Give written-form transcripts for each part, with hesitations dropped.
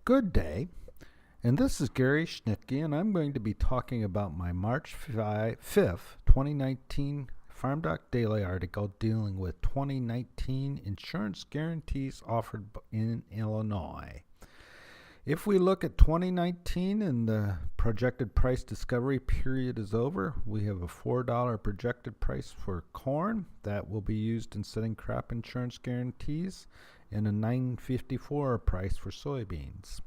Good day, and this is Gary Schnittke, and I'm going to be talking about my March 5th, 2019 Farm Doc Daily article dealing with 2019 insurance guarantees offered in Illinois. If we look at 2019 and the projected price discovery period is over, we have a $4 projected price for corn that will be used in setting crop insurance guarantees, and a $9.54 price for soybeans.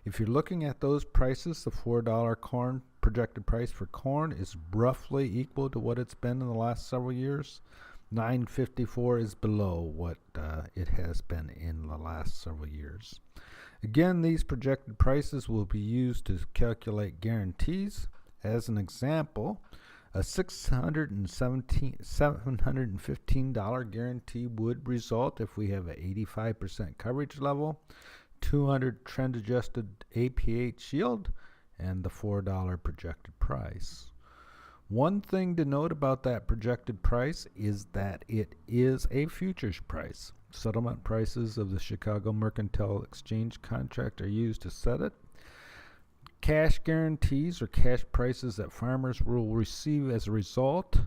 If you're looking at those prices, the $4 corn projected price for corn is roughly equal to what it's been in the last several years. $9.54 is below what it has been in the last several years. Again, these projected prices will be used to calculate guarantees. As an example, a $715 guarantee would result if we have an 85% coverage level, 200 trend adjusted APH yield, and the $4 projected price. One thing to note about that projected price is that it is a futures price. Settlement prices of the Chicago Mercantile Exchange contract are used to set it. Cash guarantees or cash prices that farmers will receive as a result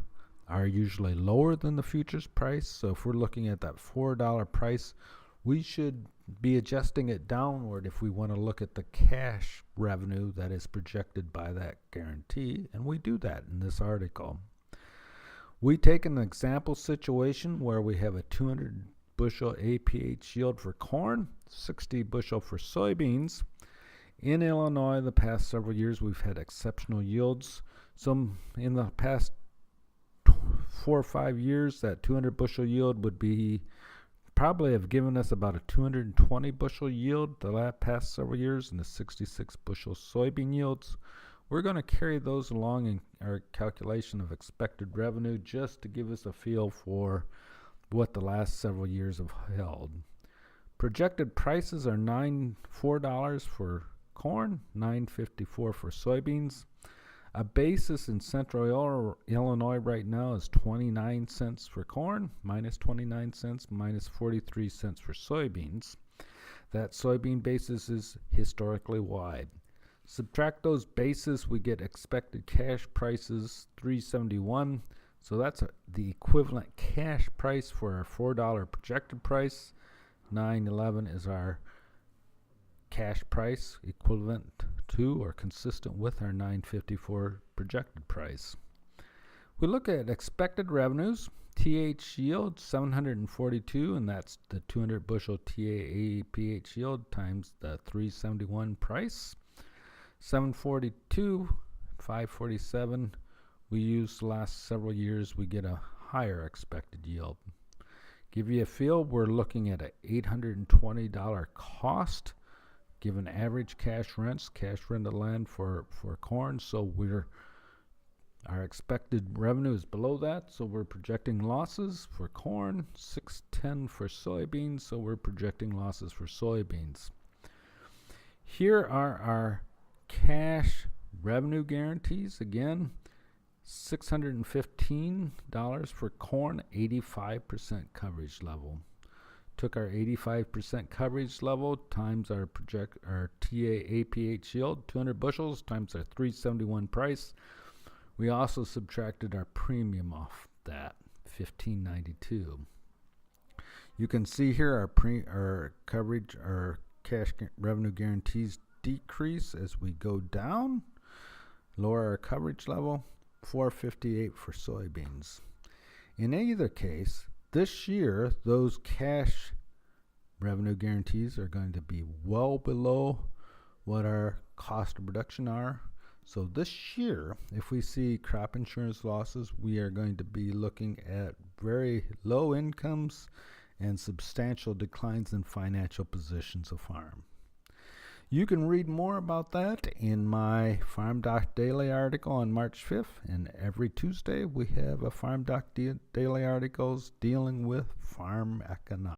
are usually lower than the futures price. So if we're looking at that $4 price, we should be adjusting it downward if we want to look at the cash revenue that is projected by that guarantee, and we do that in this article. We take an example situation where we have a 200 bushel APH yield for corn, 60 bushel for soybeans. In Illinois, the past several years, we've had exceptional yields. In the past 4 or 5 years, that 200 bushel yield would be probably have given us about a 220 bushel yield the past several years, and the 66 bushel soybean yields. We're going to carry those along in our calculation of expected revenue just to give us a feel for what the last several years have held. Projected prices are $4 for corn, $9.54 for soybeans. A basis in central Illinois right now is 29 cents for corn, minus 29 cents, minus 43 cents for soybeans. That soybean basis is historically wide. Subtract those bases, we get expected cash prices $3.71. So that's the equivalent cash price for our $4 projected price. $9.11 is our cash price equivalent to or consistent with our $9.54 projected price. We look at expected revenues. TH yield 742, and that's the 200 bushel TAPH yield times the $3.71 price. 742, 547. We used the last several years, we get a higher expected yield. Give you a feel, we're looking at an $820 cost given average cash rented land for corn. So our expected revenue is below that, so we're projecting losses for corn. $610 for soybeans, so we're projecting losses for soybeans. Here are our cash revenue guarantees. Again, $615 for corn, 85% coverage level. Took our 85% coverage level times our TAPH yield, 200 bushels, times our $3.71 price. We also subtracted our premium off that, $15.92. You can see here our coverage, our cash revenue guarantees decrease as we go down. Lower our coverage level, $4.58 for soybeans. In either case, this year, those cash revenue guarantees are going to be well below what our cost of production are. So this year, if we see crop insurance losses, we are going to be looking at very low incomes and substantial declines in financial positions of farm. You can read more about that in my Farm Doc Daily article on March 5th, and every Tuesday we have a Farm Doc Daily articles dealing with farm economics.